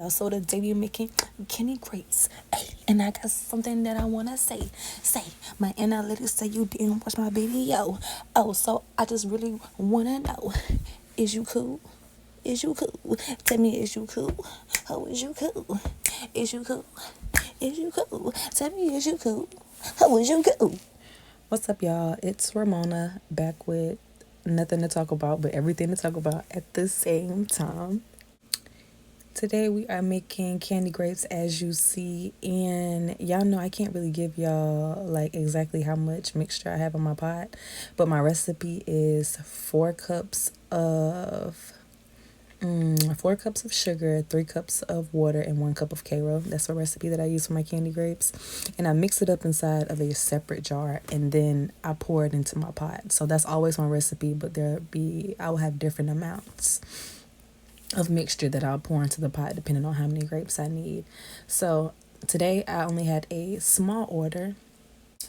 So today we making Candied Grapes. Hey, and I got something that I wanna say. My analytics say you didn't watch my video. Oh, so I just really wanna know, is you cool? Is you cool? Tell me, is you cool? Oh, is you cool? Is you cool? Is you cool? Tell me, is you cool? Oh, is you cool? What's up, y'all? It's Ramona back with nothing to talk about, but everything to talk about at the same time. Today we are making candy grapes, as you see, and y'all know I can't really give y'all like exactly how much mixture I have in my pot, but my recipe is 4 cups of sugar, 3 cups of water, and 1 cup of Karo. That's a recipe that I use for my candy grapes, and I mix it up inside of a separate jar, and then I pour it into my pot. So that's always my recipe, but I will have different amounts of mixture that I'll pour into the pot depending on how many grapes I need. So today I only had a small order.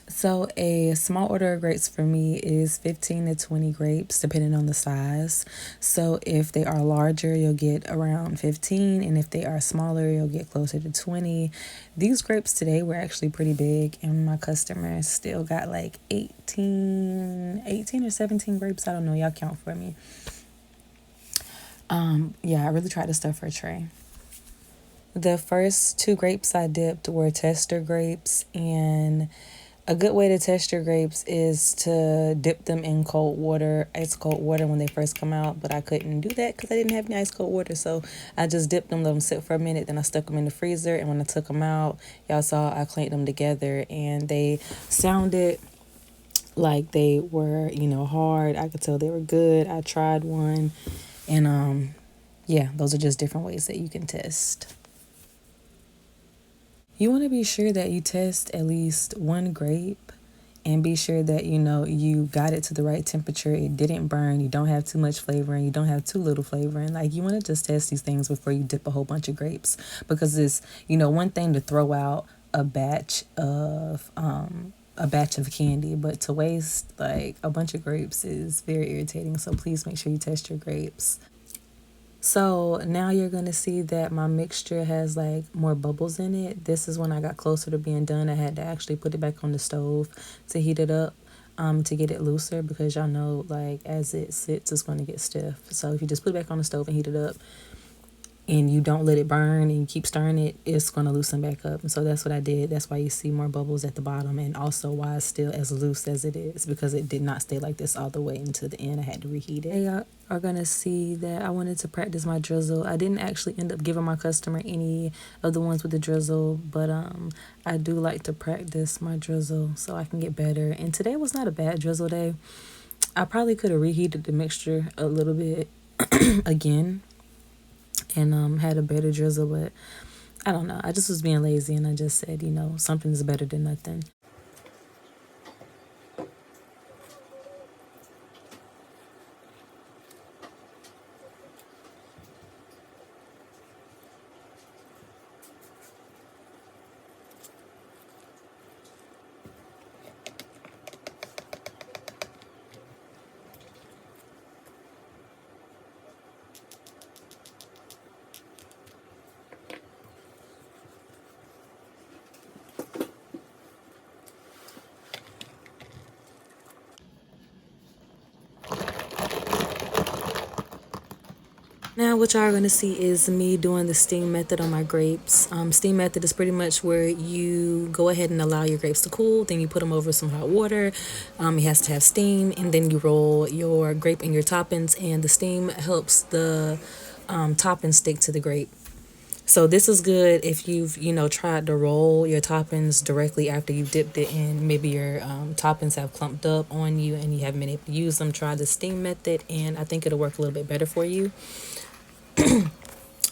So a small order of grapes for me is 15 to 20 grapes depending on the size. So if they are larger, you'll get around 15, and if they are smaller, you'll get closer to 20. These grapes today were actually pretty big, and my customers still got like 18 or 17 grapes. I don't know, y'all count for me. Yeah, I really tried to stuff for a tray. The first 2 grapes I dipped were tester grapes, and a good way to test your grapes is to dip them in cold water, ice cold water when they first come out, but I couldn't do that because I didn't have any ice cold water, so I just dipped them, let them sit for a minute, then I stuck them in the freezer, and when I took them out, y'all saw I cleaned them together, and they sounded like they were, hard. I could tell they were good. I tried one, and yeah, those are just different ways that you can test. You want to be sure that you test at least one grape and be sure that you got it to the right temperature. It didn't burn. You don't have too much flavoring. You don't have too little flavoring. Like, you want to just test these things before you dip a whole bunch of grapes, because it's one thing to throw out a batch of candy, but to waste like a bunch of grapes is very irritating. So please make sure you test your grapes. So now you're going to see that my mixture has like more bubbles in it. This is when I got closer to being done. I had to actually put it back on the stove to heat it up, to get it looser, because y'all know, like, as it sits, it's going to get stiff. So if you just put it back on the stove and heat it up, and you don't let it burn and you keep stirring it, it's going to loosen back up. And so that's what I did. That's why you see more bubbles at the bottom, and also why it's still as loose as it is, because it did not stay like this all the way until the end. I had to reheat it. Y'all are going to see that I wanted to practice my drizzle. I didn't actually end up giving my customer any of the ones with the drizzle, but I do like to practice my drizzle so I can get better. And today was not a bad drizzle day. I probably could have reheated the mixture a little bit again, and had a better drizzle, but I don't know. I just was being lazy, and I just said, something is better than nothing. Now what y'all are going to see is me doing the steam method on my grapes. Steam method is pretty much where you go ahead and allow your grapes to cool, then you put them over some hot water. It has to have steam, and then you roll your grape and your toppings, and the steam helps the toppings stick to the grape. So this is good if you've, tried to roll your toppings directly after you've dipped it in. Maybe your toppings have clumped up on you and you haven't been able to use them. Try the steam method, and I think it'll work a little bit better for you.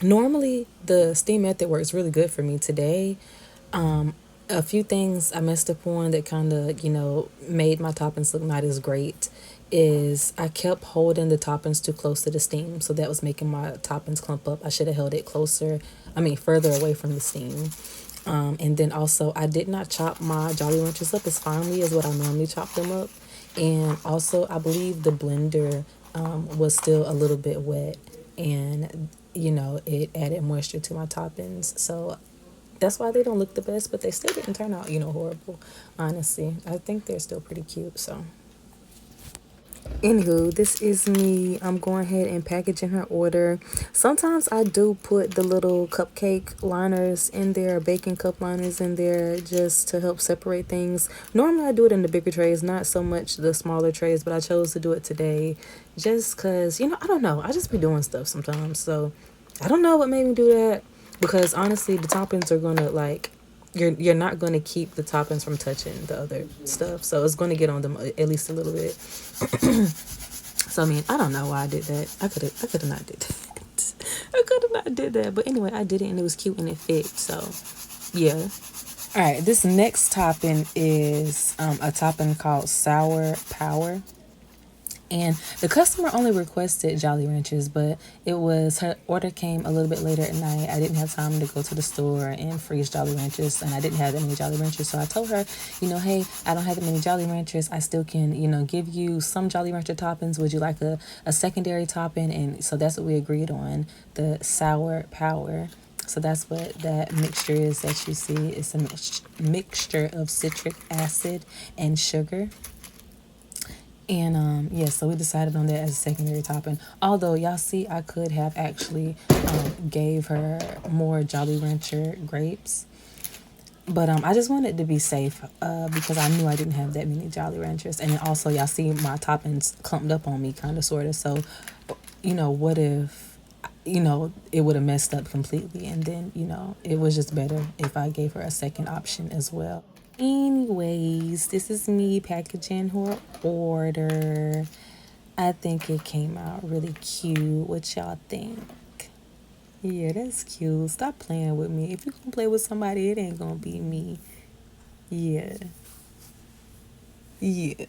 Normally, the steam method works really good for me. Today, a few things I messed up on that kind of, made my toppings look not as great is I kept holding the toppings too close to the steam. So that was making my toppings clump up. I should have held it further away from the steam. And then also, I did not chop my Jolly Ranchers up as finely as what I normally chop them up. And also, I believe the blender was still a little bit wet. And it added moisture to my toppings. So that's why they don't look the best, but they still didn't turn out, horrible. Honestly, I think they're still pretty cute. So anywho, this is me. I'm going ahead and packaging her order. Sometimes I do put the little cupcake liners in there, baking cup liners in there, just to help separate things. Normally I do it in the bigger trays, not so much the smaller trays, but I chose to do it today just because, I don't know. I just be doing stuff sometimes. So I don't know what made me do that, because honestly the toppings are gonna, like, you're not going to keep the toppings from touching the other stuff, so it's going to get on them at least a little bit. So I mean, I don't know why I did that. I could have not did that. I could have not did that, but anyway, I did it and it was cute and it fit. So yeah. All right, this next topping is a topping called Sour Power. And the customer only requested Jolly Ranchers, but her order came a little bit later at night. I didn't have time to go to the store and freeze Jolly Ranchers, and I didn't have that many Jolly Ranchers. So I told her, hey, I don't have that many Jolly Ranchers. I still can, give you some Jolly Rancher toppings. Would you like a secondary topping? And so that's what we agreed on, the Sour Power. So that's what that mixture is that you see. It's a mixture of citric acid and sugar. And yeah, so we decided on that as a secondary topping. Although y'all see, I could have actually gave her more Jolly Rancher grapes, but I just wanted to be safe because I knew I didn't have that many Jolly Ranchers. And then also y'all see my toppings clumped up on me, kind of, sort of. So what if it would have messed up completely, and then it was just better if I gave her a second option as well. Anyways, this is me packaging her order. I think it came out really cute. What y'all think? Yeah, that's cute. Stop playing with me. If you gonna play with somebody, it ain't gonna be me. Yeah. Yeah.